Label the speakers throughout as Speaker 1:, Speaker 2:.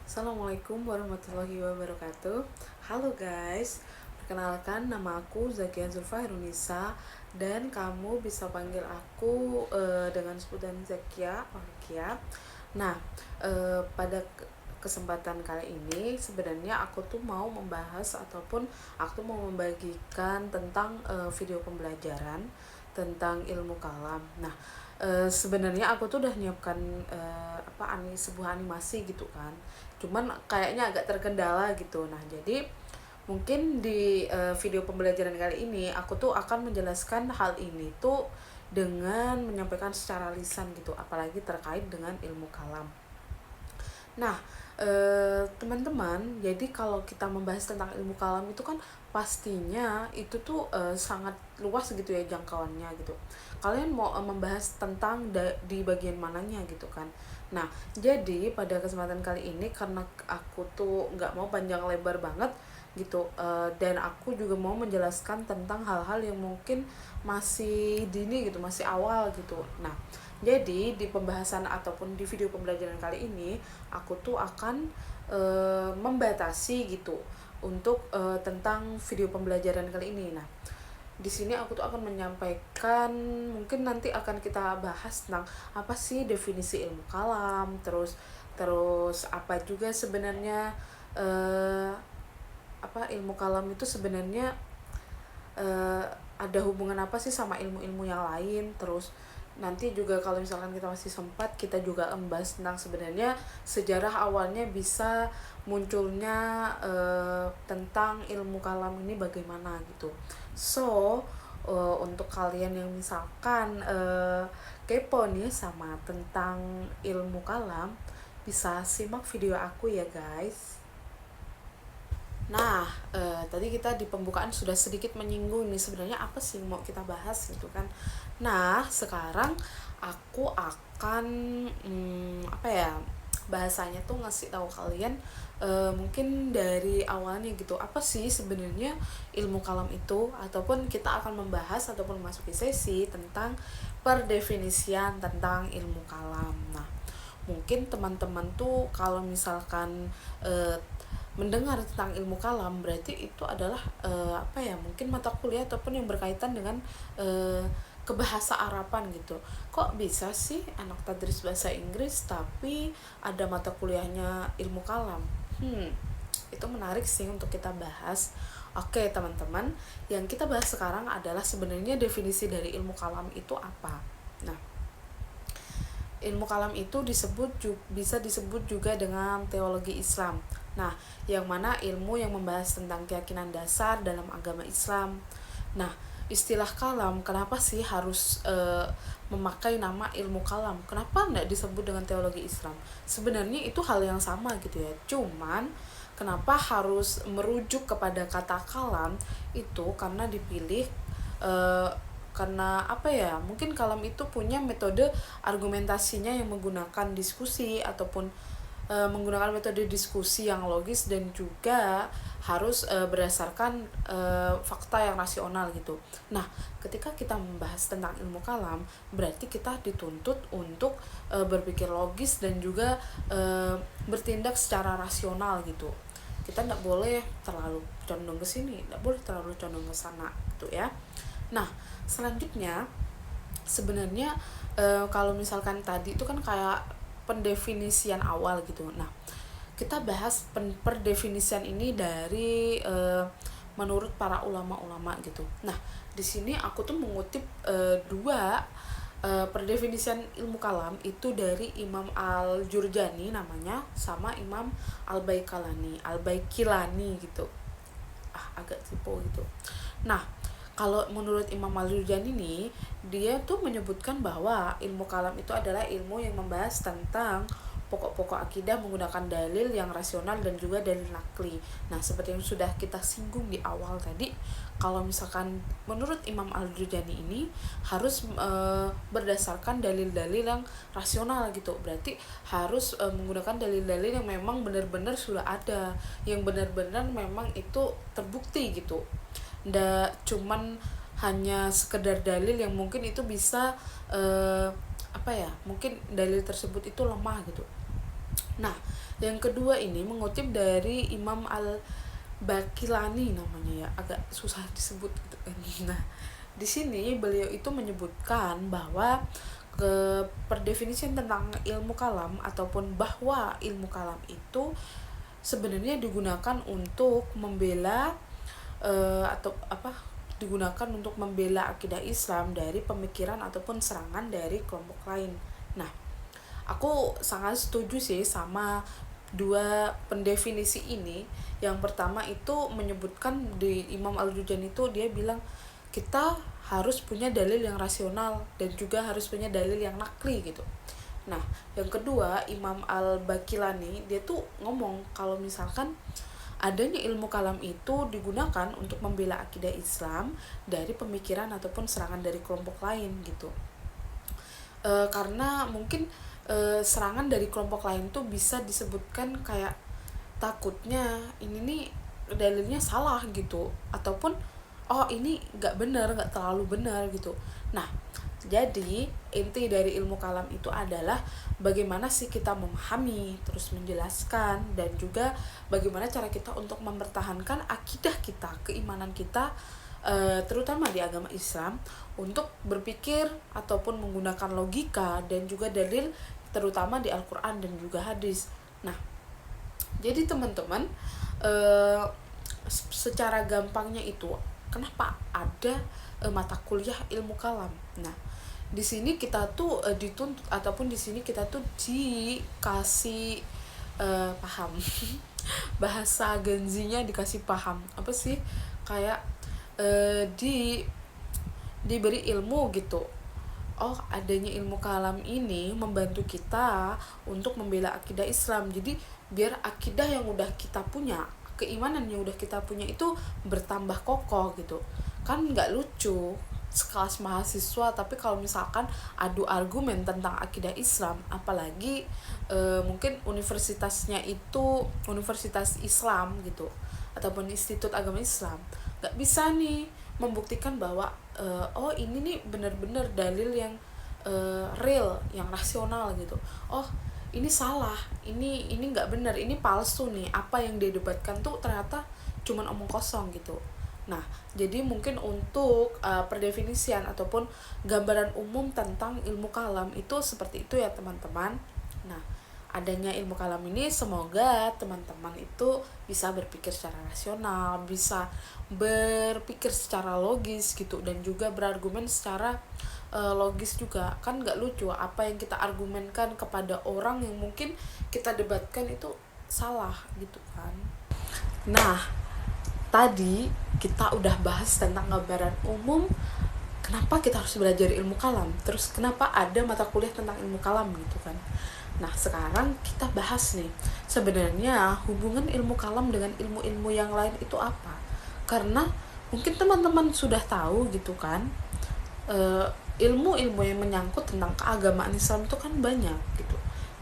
Speaker 1: Assalamualaikum warahmatullahi wabarakatuh. Halo guys, perkenalkan nama aku Zakia Zulfa Herunisa dan kamu bisa panggil aku dengan sebutan Zakia Orkia. Nah, pada kesempatan kali ini sebenarnya aku tuh mau membahas ataupun aku mau membagikan tentang video pembelajaran tentang ilmu kalam. Nah, sebenarnya aku tuh udah nyiapkan sebuah animasi gitu kan, cuman kayaknya agak terkendala gitu. Nah, jadi mungkin di video pembelajaran kali ini aku tuh akan menjelaskan hal ini tuh dengan menyampaikan secara lisan gitu, apalagi terkait dengan ilmu kalam. Nah, teman-teman, jadi kalau kita membahas tentang ilmu kalam itu kan pastinya itu tuh sangat luas gitu ya jangkauannya gitu. Kalian mau membahas tentang di bagian mananya gitu kan. Nah, jadi pada kesempatan kali ini karena aku tuh nggak mau panjang lebar banget gitu, dan aku juga mau menjelaskan tentang hal-hal yang mungkin masih dini gitu, masih awal gitu. Nah, jadi di pembahasan ataupun di video pembelajaran kali ini aku tuh akan membatasi gitu untuk tentang video pembelajaran kali ini. Nah, di sini aku tuh akan menyampaikan, mungkin nanti akan kita bahas tentang apa sih definisi ilmu kalam, terus terus apa juga sebenarnya eh, ilmu kalam itu sebenarnya eh, ada hubungan apa sih sama ilmu-ilmu yang lain. Terus nanti juga kalau misalkan kita masih sempat, kita juga membahas tentang sebenarnya sejarah awalnya bisa munculnya tentang ilmu kalam ini bagaimana gitu. So, untuk kalian yang misalkan kepo nih sama tentang ilmu kalam, bisa simak video aku ya guys. Nah, tadi kita di pembukaan sudah sedikit menyinggung nih sebenarnya apa sih yang mau kita bahas gitu kan. Nah, sekarang aku akan bahasanya tuh ngasih tahu kalian mungkin dari awalnya gitu. Apa sih sebenarnya ilmu kalam itu, ataupun kita akan membahas ataupun masuki sesi tentang perdefinisian tentang ilmu kalam. Nah, mungkin teman-teman tuh kalau misalkan uh, mendengar tentang ilmu kalam berarti itu adalah mungkin mata kuliah ataupun yang berkaitan dengan kebahasa Araban gitu. Kok bisa sih anak tadris bahasa Inggris tapi ada mata kuliahnya ilmu kalam? Itu menarik sih untuk kita bahas. Oke teman-teman, yang kita bahas sekarang adalah sebenarnya definisi dari ilmu kalam itu apa. Nah, ilmu kalam itu bisa disebut juga dengan teologi Islam. Nah, yang mana ilmu yang membahas tentang keyakinan dasar dalam agama Islam. Nah, istilah kalam kenapa sih harus memakai nama ilmu kalam? Kenapa enggak disebut dengan teologi Islam? Sebenarnya itu hal yang sama gitu ya. Cuman kenapa harus merujuk kepada kata kalam itu karena dipilih eh, karena mungkin kalam itu punya metode argumentasinya yang menggunakan diskusi ataupun menggunakan metode diskusi yang logis dan juga harus berdasarkan fakta yang rasional gitu. Nah, ketika kita membahas tentang ilmu kalam, berarti kita dituntut untuk berpikir logis dan juga bertindak secara rasional gitu. Kita tidak boleh terlalu condong ke sini, tidak boleh terlalu condong ke sana gitu ya. Nah, selanjutnya sebenarnya kalau misalkan tadi itu kan kayak pendefinisian awal gitu. Nah, kita bahas perdefinisian ini dari menurut para ulama-ulama gitu. Nah, di sini aku tuh mengutip dua perdefinisian ilmu kalam itu dari Imam Al-Jurjani namanya, sama Imam Al-Baikilani gitu. Agak typo gitu. Nah, kalau menurut Imam Al-Jurjani ini, dia tuh menyebutkan bahwa ilmu kalam itu adalah ilmu yang membahas tentang pokok-pokok akidah menggunakan dalil yang rasional dan juga dalil nakli. Nah, seperti yang sudah kita singgung di awal tadi, kalau misalkan menurut Imam Al-Jurjani ini harus berdasarkan dalil-dalil yang rasional gitu. Berarti harus menggunakan dalil-dalil yang memang benar-benar sudah ada, yang benar-benar memang itu terbukti gitu. Nggak cuman hanya sekedar dalil yang mungkin itu bisa mungkin dalil tersebut itu lemah gitu. Nah, Yang kedua ini mengutip dari Imam Al-Baqillani namanya, ya agak susah disebut gitu kan. Nah, di sini beliau itu menyebutkan bahwa perdefinisian tentang ilmu kalam ataupun bahwa ilmu kalam itu sebenarnya digunakan untuk membela atau apa digunakan untuk membela akidah Islam dari pemikiran ataupun serangan dari kelompok lain. Nah, aku sangat setuju sih sama dua pendefinisi ini. Yang pertama itu menyebutkan di Imam Al-Juzani itu dia bilang kita harus punya dalil yang rasional dan juga harus punya dalil yang nakli gitu. Nah, yang kedua Imam Al-Baqillani dia tuh ngomong kalau misalkan adanya ilmu kalam itu digunakan untuk membela akidah Islam dari pemikiran ataupun serangan dari kelompok lain gitu. Karena mungkin serangan dari kelompok lain tuh bisa disebutkan kayak takutnya ini nih dalilnya salah gitu, ataupun oh ini nggak benar, nggak terlalu benar gitu. Nah, jadi inti dari ilmu kalam itu adalah bagaimana sih kita memahami, terus menjelaskan, dan juga bagaimana cara kita untuk mempertahankan akidah kita, keimanan kita, terutama di agama Islam, untuk berpikir ataupun menggunakan logika dan juga dalil, terutama di Al-Quran dan juga hadis. Nah, jadi teman-teman, secara gampangnya itu kenapa ada mata kuliah ilmu kalam. Nah, di sini kita tuh dituntut ataupun di sini kita tuh dikasih paham bahasa genzinya dikasih paham apa sih, kayak diberi ilmu gitu. Oh, adanya ilmu kalam ini membantu kita untuk membela akidah Islam. Jadi biar akidah yang udah kita punya, keimanan yang udah kita punya itu bertambah kokoh gitu. Kan nggak lucu sekelas mahasiswa tapi kalau misalkan adu argumen tentang akidah Islam, apalagi mungkin universitasnya itu universitas Islam gitu ataupun institut agama Islam, nggak bisa nih membuktikan bahwa oh ini nih benar-benar dalil yang real, yang rasional gitu. Oh, ini salah, ini nggak benar, ini palsu nih, apa yang dia debatkan tuh ternyata cuman omong kosong gitu. Nah, jadi mungkin untuk perdefinisian ataupun gambaran umum tentang ilmu kalam itu seperti itu ya teman-teman. Nah, adanya ilmu kalam ini semoga teman-teman itu bisa berpikir secara rasional, bisa berpikir secara logis gitu, dan juga berargumen secara logis juga. Kan nggak lucu apa yang kita argumenkan kepada orang yang mungkin kita debatkan itu salah gitu kan. Nah, tadi kita udah bahas tentang gambaran umum kenapa kita harus belajar ilmu kalam, terus kenapa ada mata kuliah tentang ilmu kalam gitu kan. Nah, sekarang kita bahas nih, sebenarnya hubungan ilmu kalam dengan ilmu-ilmu yang lain itu apa? Karena mungkin teman-teman sudah tahu gitu kan, ilmu-ilmu yang menyangkut tentang keagamaan Islam itu kan banyak gitu.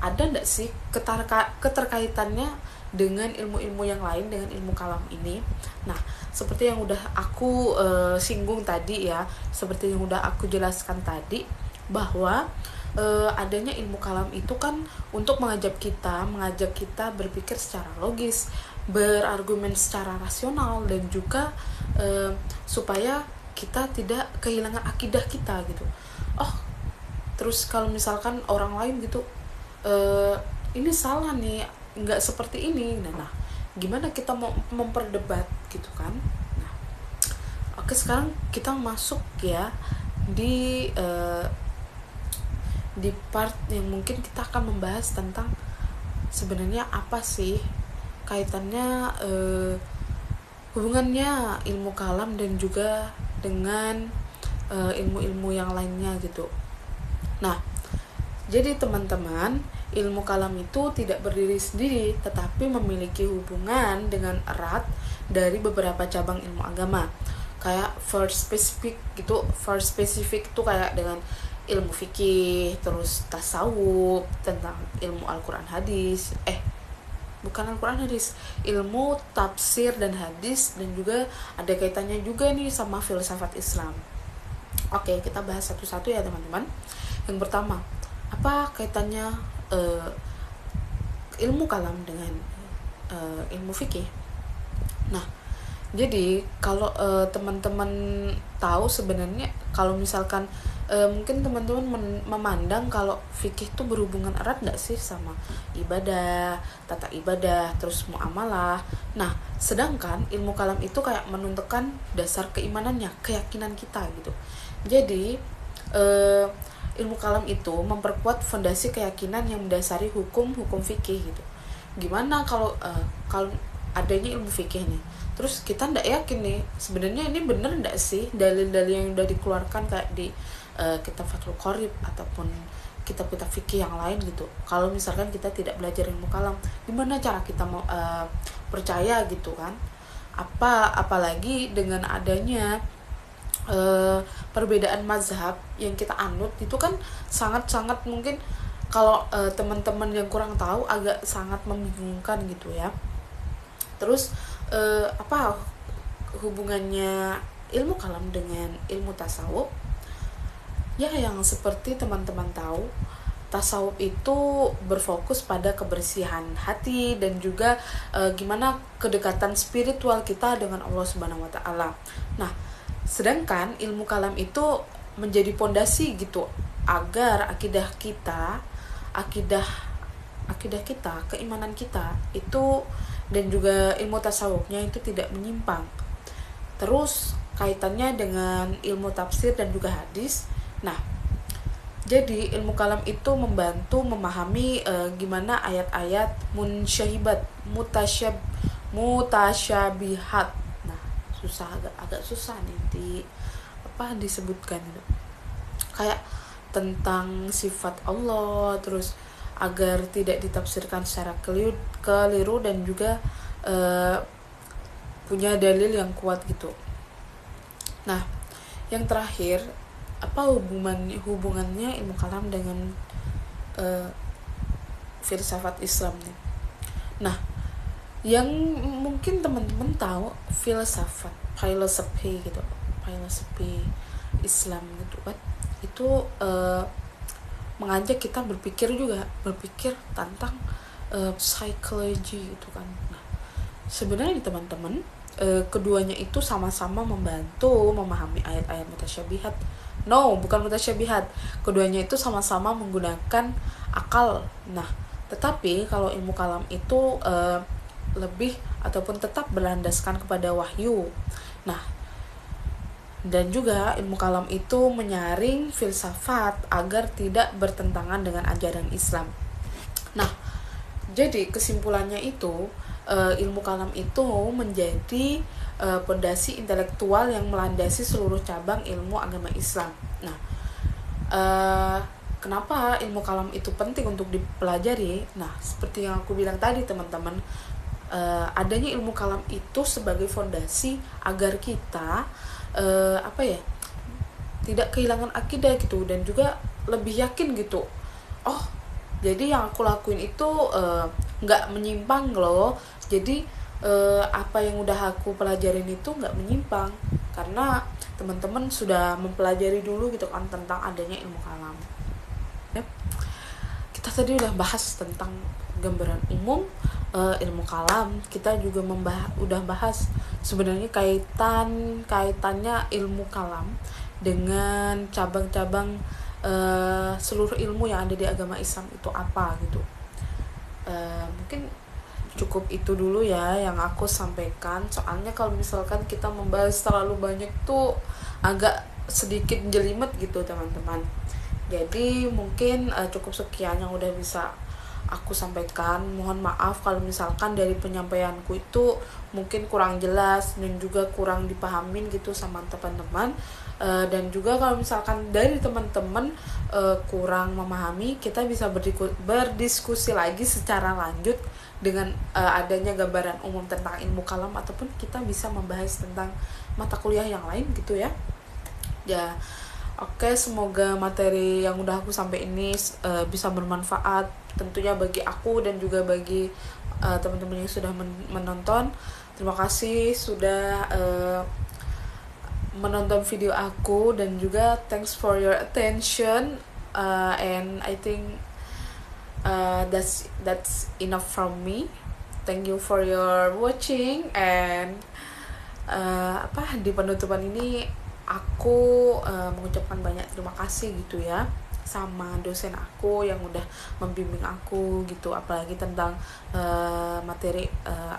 Speaker 1: Ada nggak sih keterkaitannya dengan ilmu-ilmu yang lain dengan ilmu kalam ini? Nah, seperti yang udah aku singgung tadi ya, seperti yang udah aku jelaskan tadi, bahwa adanya ilmu kalam itu kan untuk mengajak kita berpikir secara logis, berargumen secara rasional, dan juga supaya kita tidak kehilangan akidah kita gitu. Oh, terus kalau misalkan orang lain gitu ini salah nih, nggak seperti ini. Nah, gimana kita mau memperdebat gitu kan. Nah, oke, sekarang kita masuk ya di part yang mungkin kita akan membahas tentang sebenarnya apa sih kaitannya hubungannya ilmu kalam dan juga dengan ilmu-ilmu yang lainnya gitu. Nah, jadi teman-teman, ilmu kalam itu tidak berdiri sendiri tetapi memiliki hubungan dengan erat dari beberapa cabang ilmu agama. Kayak first specific itu kayak dengan ilmu fikih, terus tasawuf, tentang ilmu Al-Quran hadis, bukan Al-Quran hadis, ilmu tafsir dan hadis, dan juga ada kaitannya juga nih sama filsafat Islam. Oke, kita bahas satu-satu ya teman-teman. Yang pertama, apa kaitannya ilmu kalam dengan ilmu fikih. Nah, jadi kalau teman-teman tahu sebenarnya kalau misalkan mungkin teman-teman memandang kalau fikih itu berhubungan erat nggak sih sama ibadah, tata ibadah, terus muamalah. Nah, sedangkan ilmu kalam itu kayak menentukan dasar keimanannya, keyakinan kita gitu. Jadi ilmu kalam itu memperkuat fondasi keyakinan yang mendasari hukum-hukum fikih gitu. Gimana kalau adanya ilmu fikih nih, terus kita ndak yakin nih sebenarnya ini bener ndak sih dalil-dalil yang udah dikeluarkan kayak di kitab Fathul Qorib ataupun kitab-kitab fikih yang lain gitu. Kalau misalkan kita tidak belajar ilmu kalam, gimana cara kita mau percaya gitu kan? Apalagi dengan adanya perbedaan mazhab yang kita anut itu kan sangat-sangat mungkin kalau teman-teman yang kurang tahu agak sangat membingungkan gitu ya. Terus apa hubungannya ilmu kalam dengan ilmu tasawuf? Ya, yang seperti teman-teman tahu, tasawuf itu berfokus pada kebersihan hati dan juga gimana kedekatan spiritual kita dengan Allah Subhanahu wa taala. Nah, sedangkan ilmu kalam itu menjadi pondasi gitu agar akidah kita, keimanan kita itu dan juga ilmu tasawufnya itu tidak menyimpang. Terus kaitannya dengan ilmu tafsir dan juga hadis. Nah, jadi ilmu kalam itu membantu memahami gimana ayat-ayat mutasyabihat. Nah, agak susah nih disebutkan itu. Kayak tentang sifat Allah, terus agar tidak ditafsirkan secara keliru dan juga punya dalil yang kuat gitu. Nah, yang terakhir, apa hubungannya ilmu kalam dengan filsafat Islam nih? Nah, yang mungkin teman-teman tahu filosofi Islam gitu kan, itu mengajak kita berpikir tentang psikologi gitu kan. Nah, sebenarnya teman-teman keduanya itu sama-sama membantu memahami ayat-ayat mutasyabihat. Bukan mutasyabihat. Keduanya itu sama-sama menggunakan akal. Nah, tetapi kalau ilmu kalam itu lebih ataupun tetap berlandaskan kepada wahyu. Nah, dan juga ilmu kalam itu menyaring filsafat agar tidak bertentangan dengan ajaran Islam. Nah, jadi kesimpulannya itu ilmu kalam itu menjadi pondasi intelektual yang melandasi seluruh cabang ilmu agama Islam. Nah, kenapa ilmu kalam itu penting untuk dipelajari? Nah, seperti yang aku bilang tadi teman-teman, adanya ilmu kalam itu sebagai fondasi agar kita tidak kehilangan akidah gitu, dan juga lebih yakin gitu. Oh, jadi yang aku lakuin itu nggak menyimpang loh. Jadi apa yang udah aku pelajarin itu nggak menyimpang karena teman-teman sudah mempelajari dulu gitu kan tentang adanya ilmu kalam. Yep. Kita tadi udah bahas tentang gambaran umum ilmu kalam. Kita juga udah bahas sebenarnya kaitannya ilmu kalam dengan cabang-cabang seluruh ilmu yang ada di agama Islam itu apa gitu. Mungkin cukup itu dulu ya yang aku sampaikan, soalnya kalau misalkan kita membahas terlalu banyak tuh agak sedikit jelimet gitu teman-teman. Jadi mungkin cukup sekian yang udah bisa aku sampaikan. Mohon maaf kalau misalkan dari penyampaianku itu mungkin kurang jelas dan juga kurang dipahamin gitu sama teman-teman. Dan juga kalau misalkan dari teman-teman kurang memahami, kita bisa berdiskusi lagi secara lanjut dengan adanya gambaran umum tentang ilmu kalam, ataupun kita bisa membahas tentang mata kuliah yang lain gitu ya. Oke, semoga materi yang udah aku sampai ini bisa bermanfaat tentunya bagi aku dan juga bagi teman-teman yang sudah menonton. Terima kasih sudah menonton video aku, dan juga thanks for your attention, and I think That's enough from me. Thank you for your watching, and di penutupan ini aku mengucapkan banyak terima kasih gitu ya sama dosen aku yang udah membimbing aku gitu, apalagi tentang materi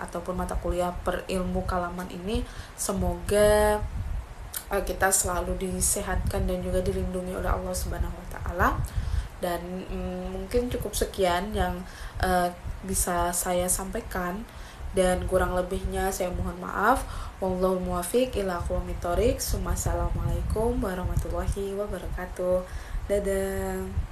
Speaker 1: ataupun mata kuliah perilmu kalaman ini. Semoga kita selalu disehatkan dan juga dilindungi oleh Allah Subhanahu wa taala. Dan mungkin cukup sekian yang bisa saya sampaikan, dan kurang lebihnya saya mohon maaf. Wallahu muwaffiq ila aqwamit thoriq. Assalamualaikum warahmatullahi wabarakatuh. Dadah.